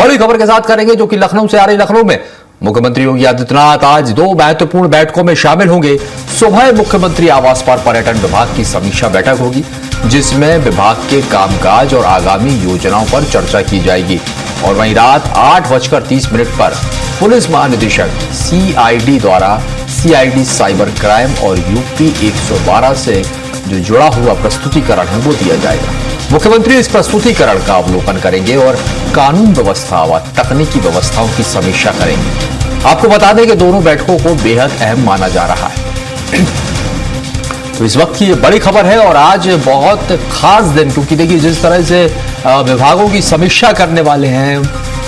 बड़ी खबर के साथ करेंगे जो कि लखनऊ से आ रही। लखनऊ में मुख्यमंत्री योगी आदित्यनाथ आज दो महत्वपूर्ण बैठकों में शामिल होंगे। सुबह मुख्यमंत्री आवास पर पर्यटन विभाग की समीक्षा बैठक होगी, जिसमें विभाग के कामकाज और आगामी योजनाओं पर चर्चा की जाएगी। और वहीं रात 8:30 पर पुलिस महानिदेशक सीआईडी द्वारा सीआईडी साइबर क्राइम और यूपी 112 से जो जुड़ा हुआ प्रस्तुतिकरण है वो दिया जाएगा। मुख्यमंत्री इस प्रस्तुतिकरण का अवलोकन करेंगे और कानून व्यवस्था व तकनीकी व्यवस्थाओं की समीक्षा करेंगे। आपको बता दें कि दोनों बैठकों को बेहद अहम माना जा रहा है। तो इस वक्त की ये बड़ी खबर है और आज बहुत खास दिन, क्योंकि देखिए जिस तरह से विभागों की समीक्षा करने वाले हैं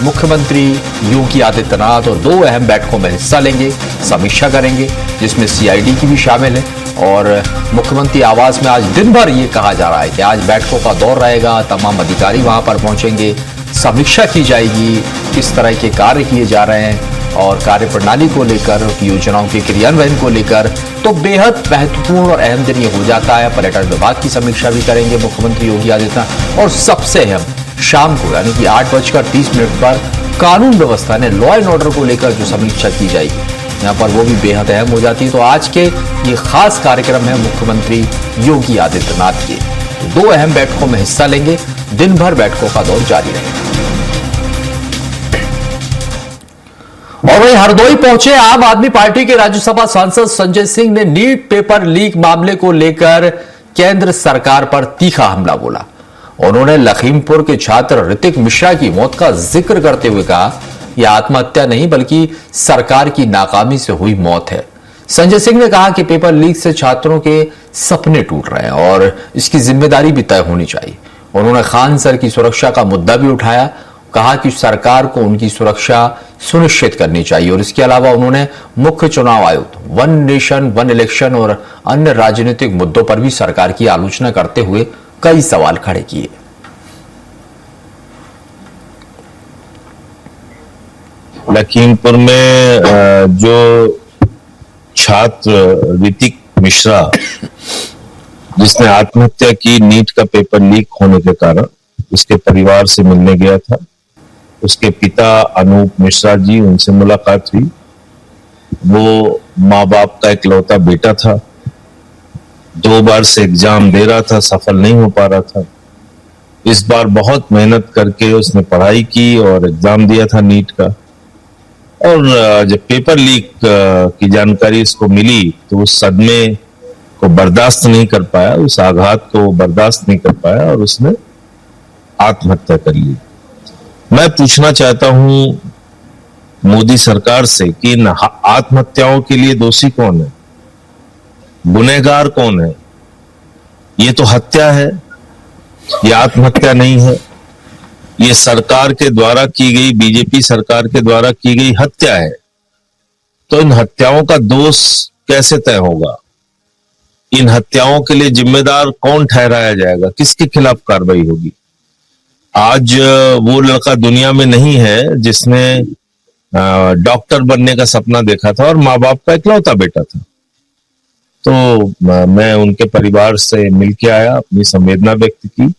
मुख्यमंत्री योगी आदित्यनाथ, और दो अहम बैठकों में हिस्सा लेंगे, समीक्षा करेंगे, जिसमें सीआईडी की भी शामिल है। और मुख्यमंत्री आवास में आज दिन भर ये कहा जा रहा है कि आज बैठकों का दौर रहेगा, तमाम अधिकारी वहां पर पहुंचेंगे, समीक्षा की जाएगी, किस तरह के कार्य किए जा रहे हैं और कार्य प्रणाली को लेकर, योजनाओं के क्रियान्वयन को लेकर। तो बेहद महत्वपूर्ण और अहम दिन ये हो जाता है। पर्यटन विभाग की समीक्षा भी करेंगे मुख्यमंत्री योगी आदित्यनाथ, और सबसे अहम शाम को यानी कि 8:30 पर कानून व्यवस्था ने लॉ एंड ऑर्डर को लेकर जो समीक्षा की जाएगी, यहाँ पर वो भी बेहद अहम हो जाती है। तो आज के ये खास कार्यक्रम है मुख्यमंत्री योगी आदित्यनाथ के। तो दो अहम बैठकों में हिस्सा लेंगे, दिन भर बैठकों का दौर जारी रहेगा। और वहीं हरदोई पहुंचे आम आदमी पार्टी के राज्यसभा सांसद संजय सिंह ने नीट पेपर लीक मामले को लेकर केंद्र सरकार पर तीखा हमला बोला। उन्होंने लखीमपुर के छात्र ऋतिक मिश्रा की मौत का जिक्र करते हुए कहा, यह आत्महत्या नहीं बल्कि सरकार की नाकामी से हुई मौत है। संजय सिंह ने कहा कि पेपर लीक से छात्रों के सपने टूट रहे हैं और इसकी जिम्मेदारी भी तय होनी चाहिए। उन्होंने खान सर की सुरक्षा का मुद्दा भी उठाया, कहा कि सरकार को उनकी सुरक्षा सुनिश्चित करनी चाहिए। और इसके अलावा उन्होंने मुख्य चुनाव आयुक्त, वन नेशन वन इलेक्शन और अन्य राजनीतिक मुद्दों पर भी सरकार की आलोचना करते हुए कई सवाल खड़े किए। लखीमपुर में जो छात्र ऋतिक मिश्रा जिसने आत्महत्या की नीट का पेपर लीक होने के कारण, उसके परिवार से मिलने गया था। उसके पिता अनूप मिश्रा जी, उनसे मुलाकात हुई। वो माँ बाप का इकलौता बेटा था, 2 बार से एग्जाम दे रहा था, सफल नहीं हो पा रहा था। इस बार बहुत मेहनत करके उसने पढ़ाई की और एग्जाम दिया था नीट का। और जब पेपर लीक की जानकारी इसको मिली तो उस सदमे को बर्दाश्त नहीं कर पाया, उस आघात को बर्दाश्त नहीं कर पाया और उसने आत्महत्या कर ली। मैं पूछना चाहता हूं मोदी सरकार से कि इन आत्महत्याओं के लिए दोषी कौन है, गुनहगार कौन है? ये तो हत्या है, ये आत्महत्या नहीं है। ये सरकार के द्वारा की गई, बीजेपी सरकार के द्वारा की गई हत्या है। तो इन हत्याओं का दोष कैसे तय होगा? इन हत्याओं के लिए जिम्मेदार कौन ठहराया जाएगा? किसके खिलाफ कार्रवाई होगी? आज वो लड़का दुनिया में नहीं है जिसने डॉक्टर बनने का सपना देखा था और माँ बाप का इकलौता बेटा था। तो मैं उनके परिवार से मिलके आया, अपनी संवेदना व्यक्त की।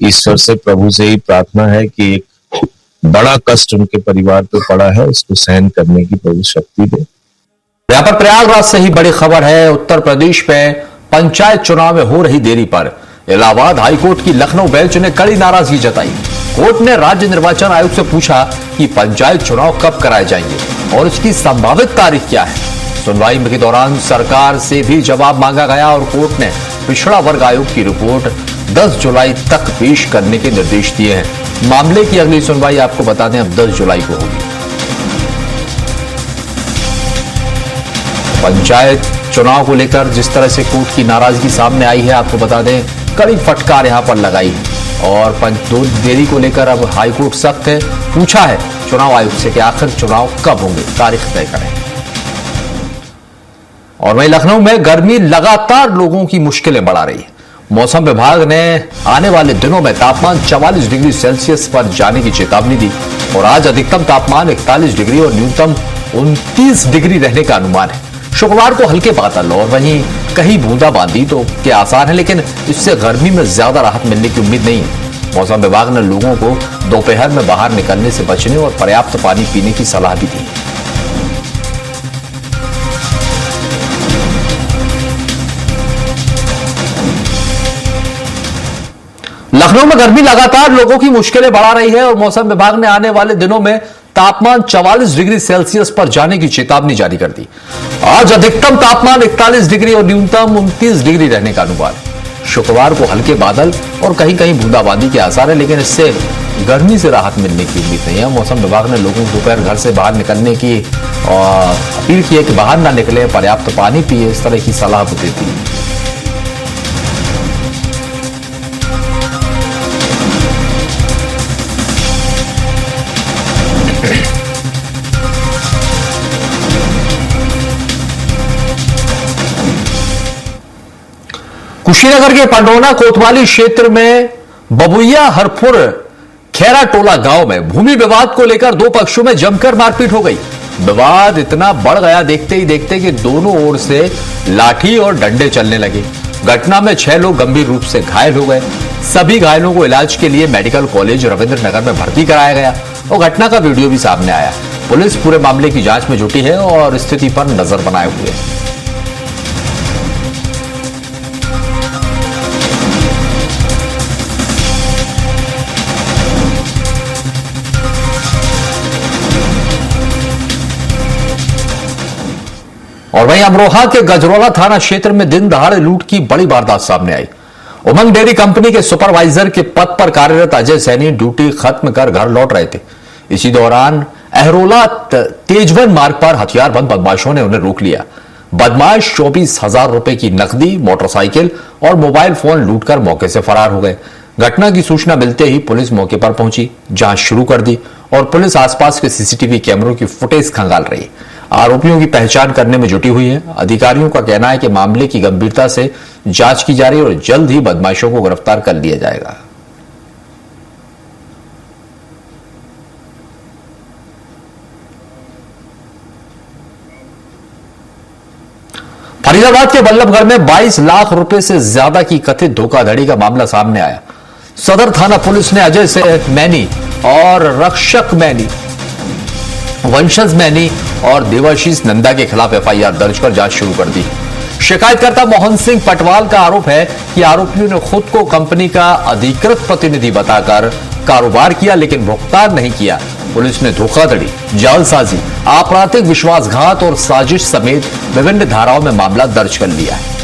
ईश्वर से, प्रभु से ही प्रार्थना है कि एक बड़ा कष्ट उनके परिवार पे पड़ा है, उसको सहन करने की प्रभु शक्ति दे। यहां पर प्रयागराज से ही बड़ी खबर है। उत्तर प्रदेश में पंचायत चुनाव में हो रही देरी पर इलाहाबाद हाईकोर्ट की लखनऊ बेंच ने कड़ी नाराजगी जताई। कोर्ट ने राज्य निर्वाचन आयोग से पूछा कि पंचायत चुनाव कब कराए जाएंगे और इसकी संभावित तारीख क्या है। सुनवाई के दौरान सरकार से भी जवाब मांगा गया और कोर्ट ने पिछड़ा वर्ग आयोग की रिपोर्ट 10 जुलाई तक पेश करने के निर्देश दिए हैं। मामले की अगली सुनवाई आपको बता दें अब 10 जुलाई को होगी। पंचायत चुनाव को लेकर जिस तरह से कोर्ट की नाराजगी सामने आई है, आपको बता दें कड़ी फटकार यहां पर लगाई है और देरी को लेकर अब हाईकोर्ट सख्त है। पूछा है चुनाव आयोग से कि आखिर चुनाव कब होंगे, तारीख तय करें। और वहीं लखनऊ में गर्मी लगातार लोगों की मुश्किलें बढ़ा रही है। मौसम विभाग ने आने वाले दिनों में तापमान 44 डिग्री सेल्सियस पर जाने की चेतावनी दी और आज अधिकतम तापमान 41 डिग्री और न्यूनतम 29 डिग्री रहने का अनुमान है। शुक्रवार को हल्के बादल और वहीं कहीं बूंदाबांदी तो के आसार हैं, लेकिन इससे गर्मी में ज्यादा राहत मिलने की उम्मीद नहीं है। मौसम विभाग ने लोगों को दोपहर में बाहर निकलने से बचने और पर्याप्त पानी पीने की सलाह भी दी। लखनऊ में गर्मी लगातार लोगों की मुश्किलें बढ़ा रही है और मौसम विभाग ने आने वाले दिनों में तापमान 44 डिग्री सेल्सियस पर जाने की चेतावनी जारी कर दी। आज अधिकतम तापमान 41 डिग्री और न्यूनतम 29 डिग्री रहने का अनुमान। शुक्रवार को हल्के बादल और कहीं कहीं बूंदाबांदी के आसार है, लेकिन इससे गर्मी से राहत मिलने की उम्मीद नहीं है। मौसम विभाग ने लोगों को दोपहर घर से बाहर निकलने की अपील की है कि बाहर ना निकले, पर्याप्त पानी पिए, इस तरह की सलाह भी देती है। कुशीनगर के पंडोना कोतवाली क्षेत्र में बबुइया हरपुर खेरा टोला गांव में भूमि विवाद को लेकर दो पक्षों में जमकर मारपीट हो गई। विवाद इतना बढ़ गया देखते ही देखते कि दोनों ओर से लाठी और डंडे चलने लगे। घटना में 6 लोग गंभीर रूप से घायल हो गए। सभी घायलों को इलाज के लिए मेडिकल कॉलेज रविंद्र नगर में भर्ती कराया गया और घटना का वीडियो भी सामने आया। पुलिस पूरे मामले की जांच में जुटी है और स्थिति पर नजर बनाए हुए है। और वहीं अमरोहा के गजरौला थाना क्षेत्र में दिन दहाड़े लूट की बड़ी वारदात सामने आई। उमंग डेयरी कंपनी के सुपरवाइजर के पद पर कार्यरत अजय सैनी ड्यूटी खत्म कर घर लौट रहे थे। इसी दौरान अहरोला तेजवन मार्ग पर हथियारबंद बदमाशों ने उन्हें रोक लिया। बदमाश 24,000 रुपए की नकदी, मोटरसाइकिल और मोबाइल फोन लूटकर मौके से फरार हो गए। घटना की सूचना मिलते ही पुलिस मौके पर पहुंची, जांच शुरू कर दी और पुलिस आसपास के सीसीटीवी कैमरों की फुटेज खंगाल रही। आरोपियों की पहचान करने में जुटी हुई है। अधिकारियों का कहना है कि मामले की गंभीरता से जांच की जा रही है और जल्द ही बदमाशों को गिरफ्तार कर लिया जाएगा। फरीदाबाद के बल्लभगढ़ में 22 लाख रुपए से ज्यादा की कथित धोखाधड़ी का मामला सामने आया। सदर थाना पुलिस ने अजय से मैनी और रक्षक मैनी, वंशज मैनी और देवाशीष नंदा के खिलाफ एफआईआर दर्ज कर जांच शुरू कर दी। शिकायतकर्ता मोहन सिंह पटवाल का आरोप है कि आरोपियों ने खुद को कंपनी का अधिकृत प्रतिनिधि बताकर कारोबार किया, लेकिन भुगतान नहीं किया। पुलिस ने धोखाधड़ी, जालसाजी, आपराधिक विश्वासघात और साजिश समेत विभिन्न धाराओं में मामला दर्ज कर लिया है।